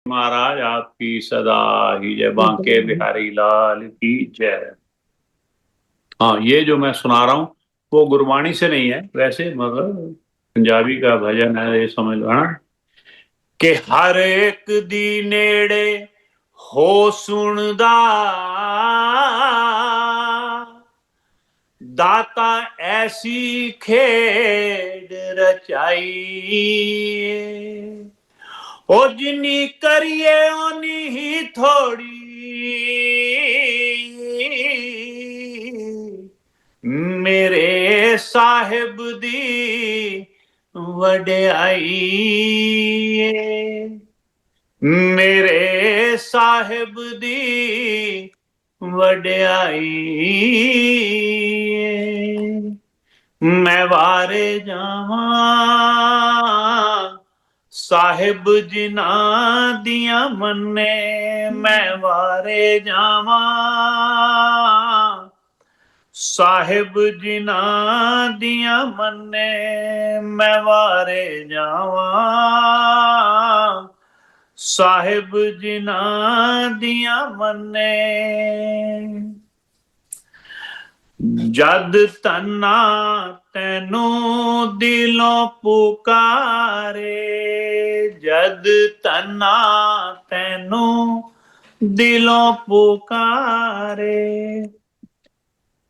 महाराज आपकी सदा ही जय। बांके बिहारी लाल की जय। हाँ, ये जो मैं सुना रहा हूँ वो गुरबाणी से नहीं है, वैसे मतलब पंजाबी का भजन है, ये समझ लो है ना। कि हर एक दी नेड़े हो सुनदा दाता ऐसी खेड रचाई, ओ जिनी करिए ओनी ही थोड़ी मेरे साहिब दी वड्याई, मेरे साहिब दी वड्याई। मैं वारे जावां साहिब जिना दिया मन्ने, मैं वारे जावां साहिब जिना दिया मन्ने, मैं वारे जावां साहिब जिना दिया मन्ने। जद तन्ना तैनू दिलों पुकारे, जद तन्ना तैनू दिलों पुकारे।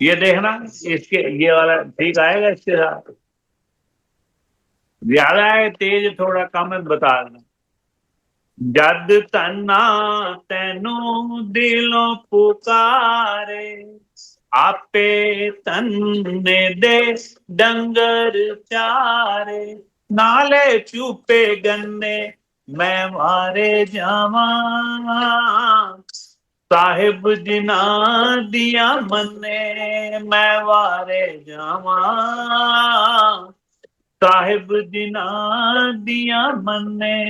ये देखना, इसके ये वाला ठीक आएगा, इसके साथ ज्यादा है तेज थोड़ा कम है बता देना। जद तन्ना तैनू दिलों पुकारे, आपे तन्ने दे डंगर चारे, नाले चूपे गन्ने मैं मारे जावां साहिब जिना दिया मन्ने, मैं वारे जावां साहिब जिना दिया मन्ने।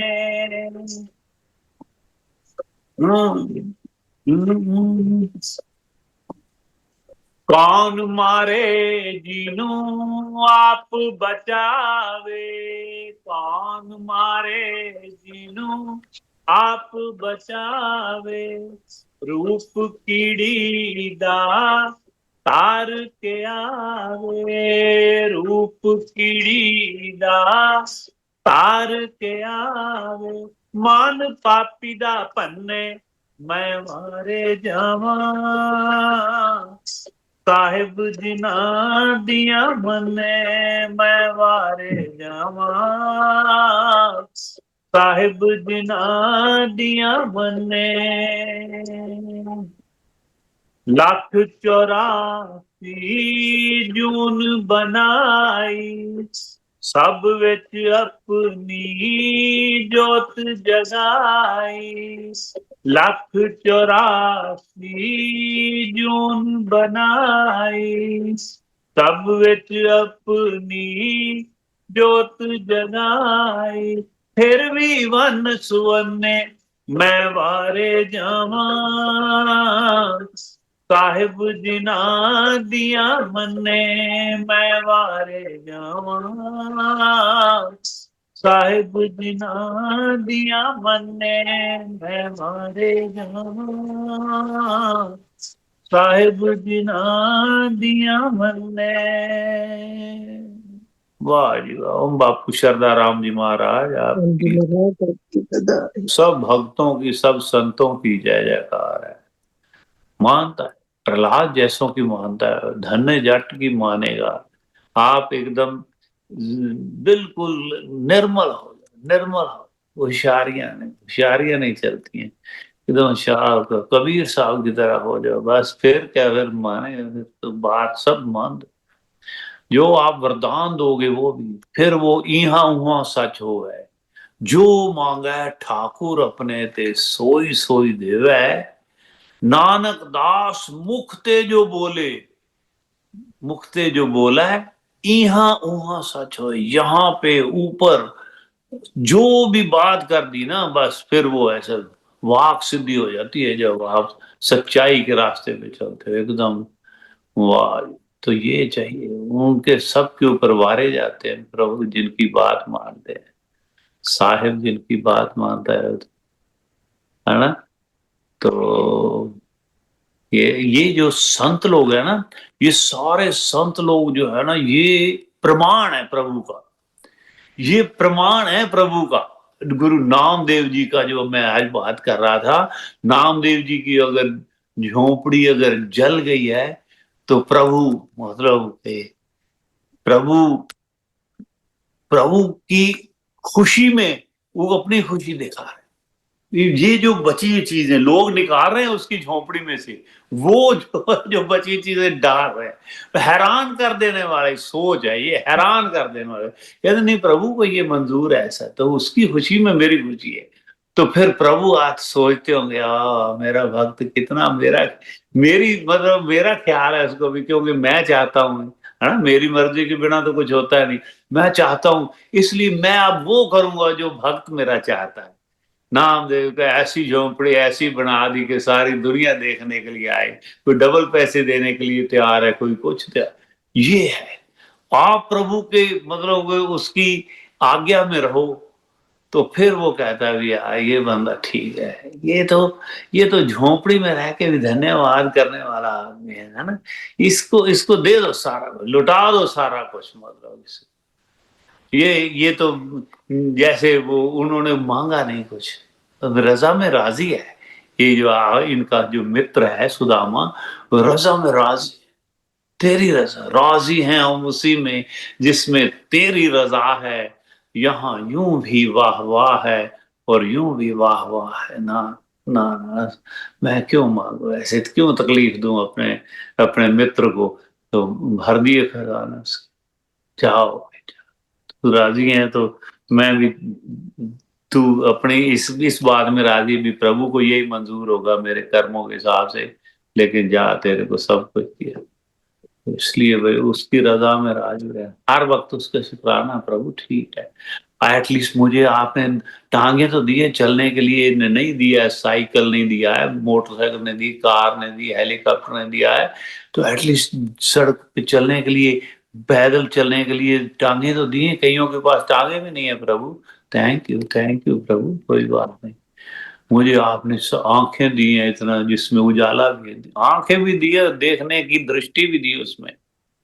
कौन मारे जीनू आप बचावे, कौन मारे जीनू आप बचावे, रूप कीड़ी दा तार के आवे, रूप कीड़ी दा तार के आवे, मान पापी दा भन्ने मैं मारे जावां साहिब जिना दिया मन्ने, मैं वारे जावां साहिब जिना दिया मन्ने। लख 84 जून बनाई, सब विच अपनी जोत जगाई, लख 84 जून बनाई, सब विच अपनी जोत जगाई, फिर भी वन सुवन्ने मैं वारे जावां साहिब जिना दिया मन्ने, मैं वारे जावां साहिब जिना दिया मन्ने, मैं वारे जावां साहिब जिना दिया मन्ने। वाह जी वाह। ओम बापू शरदा राम जी महाराज आपकी सब भक्तों की सब संतों की जय जयकार है। मानता है प्रहलाद जैसों की मानता है, धन्य जट की मानेगा। आप एकदम बिल्कुल निर्मल हो, निर्मल हो, होशियारियां नहीं चलती हैं, एकदम शाह कबीर साहब की तरह हो जाओ बस। फिर क्या, फिर माने फिर तो बात सब मान दो। जो आप वरदान दोगे वो भी फिर वो इहा उहा सच हो है। जो मांगा ठाकुर अपने ते सोई सोई देवे, नानक दास मुखते जो बोले, मुखते जो बोला है इहा उहा सच हो। यहाँ पे ऊपर जो भी बात कर दी ना बस फिर वो ऐसा वाक सिद्धि हो जाती है जब आप सच्चाई के रास्ते पे चलते हो एकदम। वाह, तो ये चाहिए उनके सब के ऊपर वारे जाते हैं प्रभु जिनकी बात मानते हैं, साहिब जिनकी बात मानता है है ना। तो ये जो संत लोग है ना, ये सारे संत लोग जो है ना, ये प्रमाण है प्रभु का, ये प्रमाण है प्रभु का। गुरु नामदेव जी का जो मैं आज बात कर रहा था, नामदेव जी की अगर झोपड़ी अगर जल गई है तो प्रभु, मतलब प्रभु प्रभु की खुशी में वो अपनी खुशी दिखा रहे। ये जो बची हुई चीजें लोग निकाल रहे हैं उसकी झोपड़ी में से, वो जो बची हुई चीजें डाल रहे हैं, हैरान कर देने वाली सोच है ये, हैरान कर देने वाले। कहते नहीं प्रभु को ये मंजूर है ऐसा, तो उसकी खुशी में मेरी खुशी है। तो फिर प्रभु आज सोचते होंगे मेरा भक्त कितना मेरी मतलब मेरा ख्याल है उसको भी, क्योंकि मैं चाहता हूँ, है ना, मेरी मर्जी के बिना तो कुछ होता है नहीं, मैं चाहता हूँ, इसलिए मैं अब वो करूंगा जो भक्त मेरा चाहता है। नामदेव का ऐसी झोंपड़ी ऐसी बना दी कि सारी दुनिया देखने के लिए आए, कोई डबल पैसे देने के लिए तैयार है, कोई कुछ तैयार। ये है आप प्रभु के मतलब उसकी आज्ञा में रहो, तो फिर वो कहता है भैया ये बंदा ठीक है, ये तो झोंपड़ी में रह के भी धन्यवाद करने वाला आदमी है ना। इसको इसको दे दो सारा कुछ, लुटा दो सारा कुछ, मतलब ये तो जैसे वो उन्होंने मांगा नहीं कुछ, तो रजा में राजी है। ये जो इनका जो मित्र है सुदामा, वो रजा में राजी, तेरी रजा राजी है हम उसी में जिसमें तेरी रजा है। यहाँ यूं भी वाह वाह है और यूं भी वाह वाह है ना। ना ना, मैं क्यों मांगू ऐसे, क्यों तकलीफ दूं अपने अपने मित्र को। तो भर दिए खजाना उसके, जाओ तू राजी है तो मैं भी, तू अपनी इस बात में राजी भी, प्रभु को यही मंजूर होगा मेरे कर्मों के हिसाब से, लेकिन जा तेरे को सब कुछ किया, तो इसलिए भाई उसकी रजा में राजी रहे, हर वक्त उसका शुक्राना प्रभु ठीक है। एटलीस्ट मुझे आपने टांगे तो दिए चलने के लिए, नहीं दिया है, साइकिल नहीं दिया है, मोटरसाइकिल ने दी, कार ने दी, हेलीकॉप्टर ने दिया है, तो एटलीस्ट सड़क पे चलने के लिए, पैदल चलने के लिए टांगे तो दिए, कईयों के पास टांगे भी नहीं है प्रभु। थैंक यू प्रभु, कोई बात नहीं। मुझे आपने आंखें दी हैं इतना जिसमें उजाला भी है, आंखें भी दी है, देखने की दृष्टि भी दी उसमें,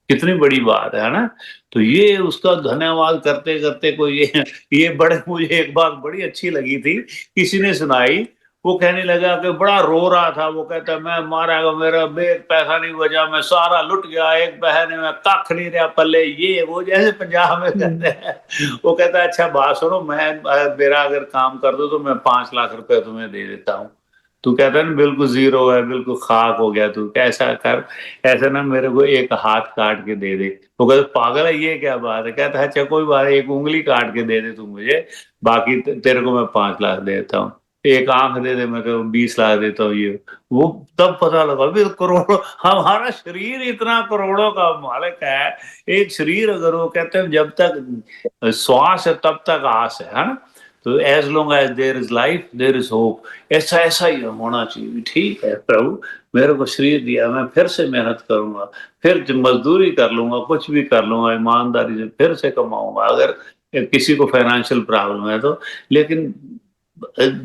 कितनी बड़ी बात है ना। तो ये उसका धन्यवाद करते करते कोई ये बड़े, मुझे एक बात बड़ी अच्छी लगी थी, किसी ने सुनाई। वो कहने लगा कि बड़ा रो रहा था, वो कहता मैं मारा गया, मेरा बेग पैसा नहीं बचा, मैं सारा लुट गया, एक बहन में कख नहीं रहा पल्ले, ये वो जैसे पंजाब में कहते हैं। वो कहता है अच्छा बात सुनो, मैं मेरा अगर काम कर दो तो मैं 5 लाख रुपए तुम्हें दे देता हूँ। तू कहता है ना बिल्कुल जीरो है, बिल्कुल खाक हो गया, तू कैसा कर, ऐसा ना मेरे को एक हाथ काट के दे दे। वो कहता पागल है ये क्या बात है, कहता है अच्छा कोई बात है, एक उंगली काट के दे दे तू मुझे, बाकी तेरे को मैं 5 लाख देता हूँ, एक आंख दे दे मैं तो 20 लाख देता हूँ। ये वो तब पता लगा भी करोड़ों, हमारा शरीर इतना करोड़ों का मालिक है। एक शरीर अगर वो कहते हैं जब तक श्वास है तब तक आस है ना। तो as long as there is life there is hope, ऐसा ऐसा ही होना चाहिए। ठीक है प्रभु मेरे को शरीर दिया, मैं फिर से मेहनत करूंगा, फिर मजदूरी कर लूंगा, कुछ भी कर लूंगा, ईमानदारी से फिर से कमाऊंगा अगर किसी को फाइनेंशियल प्रॉब्लम है तो। लेकिन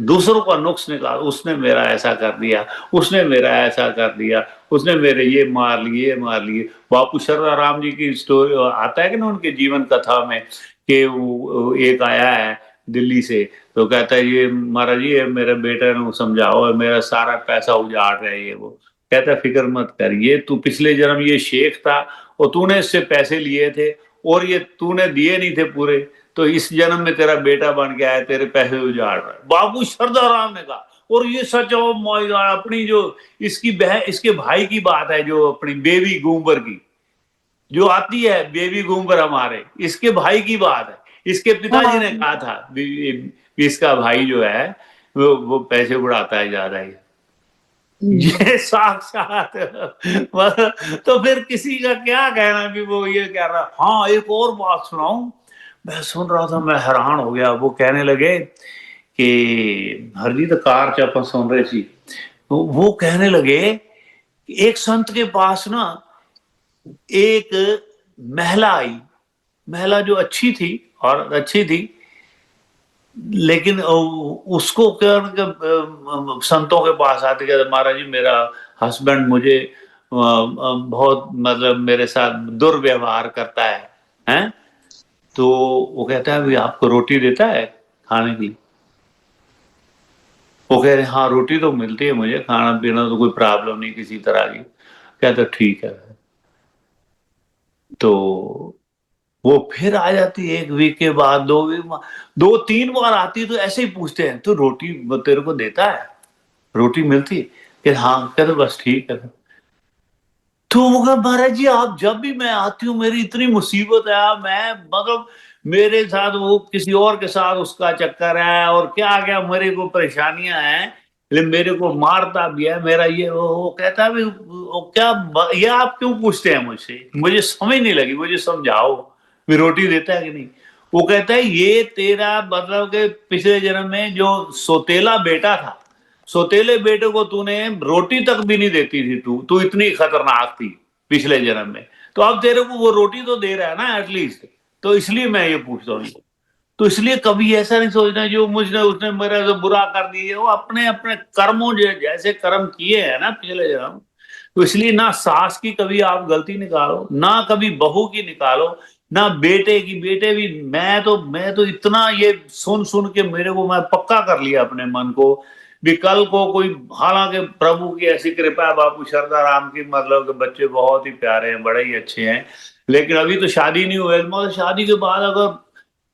दूसरों का नुक्स निकाल, उसने मेरा ऐसा कर दिया, उसने मेरा ऐसा कर दिया, उसने मेरे ये मार लिए, ये मार लिए। बापू शर्मा राम जी की स्टोरी आता है कि ना उनके जीवन कथा में, कि वो एक आया है दिल्ली से, तो कहता है ये महाराज जी मेरे बेटे ने समझाओ, मेरा सारा पैसा उजाड़ रहा है ये वो। कहता है फिक्र मत कर, ये तू पिछले जन्म ये शेख था और तूने इससे पैसे लिए थे और ये तूने दिए नहीं थे पूरे, तो इस जन्म में तेरा बेटा बन गया है, तेरे पैसे उजाड़ रहा है। बाबू श्रद्धा राम ने कहा और ये सच हो माय गॉड, अपनी जो इसकी बहन इसके भाई की बात है, जो अपनी बेबी गूंबर की जो आती है, बेबी गूंबर हमारे इसके भाई की बात है। इसके पिताजी ने कहा था इसका भाई जो है वो पैसे उड़ाता है ज्यादा ही, ये साक्षात। तो फिर किसी का क्या कहना कि वो ये कह रहा। हाँ एक और बात सुनाऊं, मैं सुन रहा था, मैं हैरान हो गया। वो कहने लगे कि हरजीत कार च आप सुन रहे थी, तो वो कहने लगे एक संत के पास ना एक महिला आई, महिला जो अच्छी थी और अच्छी थी, लेकिन उसको क्या संतों के पास आते कहते महाराज जी मेरा हस्बैंड मुझे बहुत मतलब मेरे साथ दुर्व्यवहार करता है? तो वो कहता है भी आपको रोटी देता है खाने की? वो कह रहे हाँ रोटी तो मिलती है मुझे, खाना पीना तो कोई प्रॉब्लम नहीं किसी तरह की। कहता ठीक है। तो वो फिर आ जाती है 1 वीक के बाद, 2 वीक, 2-3 बार आती है तो ऐसे ही पूछते हैं तो रोटी तेरे को देता है, रोटी मिलती है? कि हाँ। कहते बस ठीक है। तो वो कहा महाराज जी आप जब भी मैं आती हूँ मेरी इतनी मुसीबत है, मैं मतलब मेरे साथ वो किसी और के साथ उसका चक्कर है और क्या क्या मेरे को परेशानियां हैं, लेकिन मेरे को मारता भी है मेरा ये वो कहता है वो क्या ये आप क्यों पूछते हैं मुझसे, मुझे समझ नहीं लगी, मुझे समझाओ भी रोटी देता है कि नहीं? वो कहता है ये तेरा मतलब के पिछले जन्म में जो सोतेला बेटा था, सोतेले बेटे को तूने रोटी तक भी नहीं देती थी, तू तू इतनी खतरनाक थी पिछले जन्म में, तो अब तेरे को वो रोटी तो दे रहा है ना एटलीस्ट, तो इसलिए मैं ये पूछता हूँ। तो इसलिए कभी ऐसा नहीं सोचना जो मुझने उसने मेरा जो बुरा कर दिया, वो अपने अपने कर्मों जैसे कर्म किए हैं ना पिछले जन्म, तो इसलिए ना सास की कभी आप गलती निकालो, ना कभी बहू की निकालो, ना बेटे की। बेटे भी मैं तो इतना ये सुन सुन के मेरे को मैं पक्का कर लिया अपने मन को भी कल को कोई, हालांकि प्रभु की ऐसी कृपा है बाबू शारदा राम की, मतलब के बच्चे बहुत ही प्यारे हैं, बड़े ही अच्छे हैं, लेकिन अभी तो शादी नहीं हुई। मतलब शादी के बाद अगर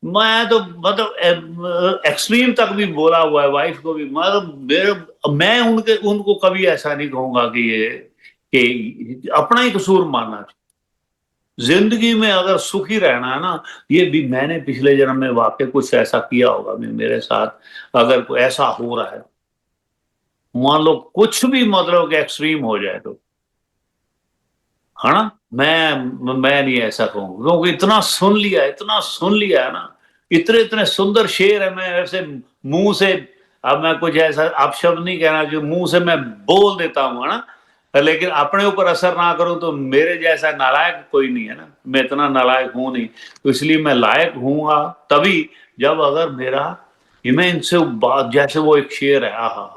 मैं तो मतलब एक्सट्रीम तक भी बोला हुआ है वाइफ को भी, मतलब मैं उनके उनको कभी ऐसा नहीं कहूंगा कि अपना ही कसूर मानना चाहिए। जिंदगी में अगर सुखी रहना है ना, ये भी मैंने पिछले जन्म में वाकई कुछ ऐसा किया होगा मेरे साथ, अगर कोई ऐसा हो रहा है, मान लो कुछ भी मतलब कि एक्सट्रीम हो जाए तो, है ना, मैं नहीं ऐसा कहूँ क्योंकि इतना सुन लिया, इतना सुन लिया है ना, इतने इतने सुंदर शेर है, मैं ऐसे मुंह से, अब मैं कुछ ऐसा अपशब्द नहीं कहना जो मुंह से मैं बोल देता हूँ, है ना, लेकिन अपने ऊपर असर ना करूं तो मेरे जैसा नालायक कोई नहीं है ना, मैं इतना नालायक हूं नहीं, तो इसलिए मैं लायक हूँगा तभी जब अगर मेरा, मैं इनसे बात, जैसे वो एक शेर है आहा,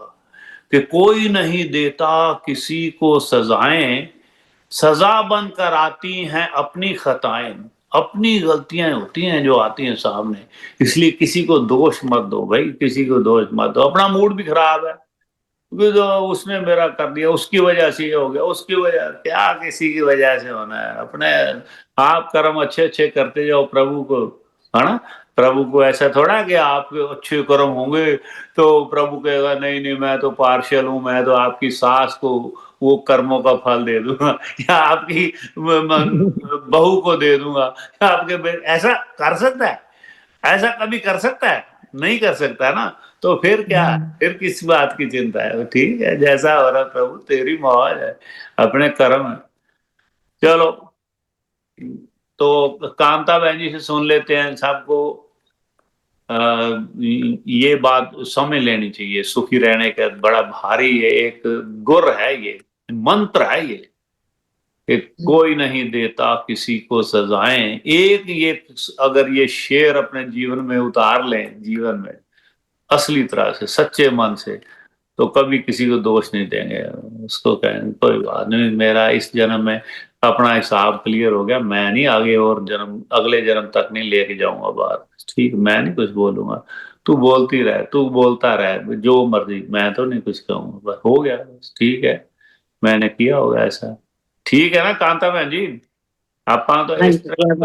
कि कोई नहीं देता किसी को सजाएं, सजा बनकर आती हैं अपनी खताएं, अपनी गलतियां होती हैं जो आती हैं सामने, इसलिए किसी को दोष मत दो भाई, किसी को दोष मत दो। अपना मूड भी खराब है क्योंकि जो उसने मेरा कर दिया उसकी वजह से ये हो गया, उसकी वजह क्या, किसी की वजह से होना है, अपने आप कर्म अच्छे अच्छे करते जाओ प्रभु को, है ना, प्रभु को ऐसा थोड़ा कि आपके अच्छे कर्म होंगे तो प्रभु कहेगा नहीं नहीं मैं तो पार्शियल हूं, मैं तो आपकी सास को वो कर्मों का फल दे दूंगा या आपकी बहू को दे दूंगा या आपके ऐसा कर सकता है? ऐसा कभी कर सकता है? नहीं कर सकता ना, तो फिर क्या, फिर किस बात की चिंता है? ठीक है जैसा हो रहा प्रभु तेरी मौज है, अपने कर्म है। चलो, तो कांता बहन जी से सुन लेते हैं सबको, ये बात समझ लेनी चाहिए, सुखी रहने का बड़ा भारी है, एक गुर है ये, मंत्र है ये, कि कोई नहीं देता किसी को सजाएं। एक ये अगर ये शेर अपने जीवन में उतार लें, जीवन में असली तरह से सच्चे मन से, तो कभी किसी को दोष नहीं देंगे, उसको कहेंगे कोई बात नहीं, मेरा इस जन्म में अपना हिसाब क्लियर हो गया, मैं नहीं आगे और जन्म, अगले जन्म तक नहीं लेके जाऊंगा बात, ठीक, मैं नहीं कुछ बोलूंगा, तू बोलती रहे, तू बोलता रहे जो मर्जी, मैं तो नहीं कुछ कहूंगा, बस हो गया, बस ठीक है, मैंने किया होगा ऐसा। ठीक है ना कांता बहन जी, आप तो इस तरह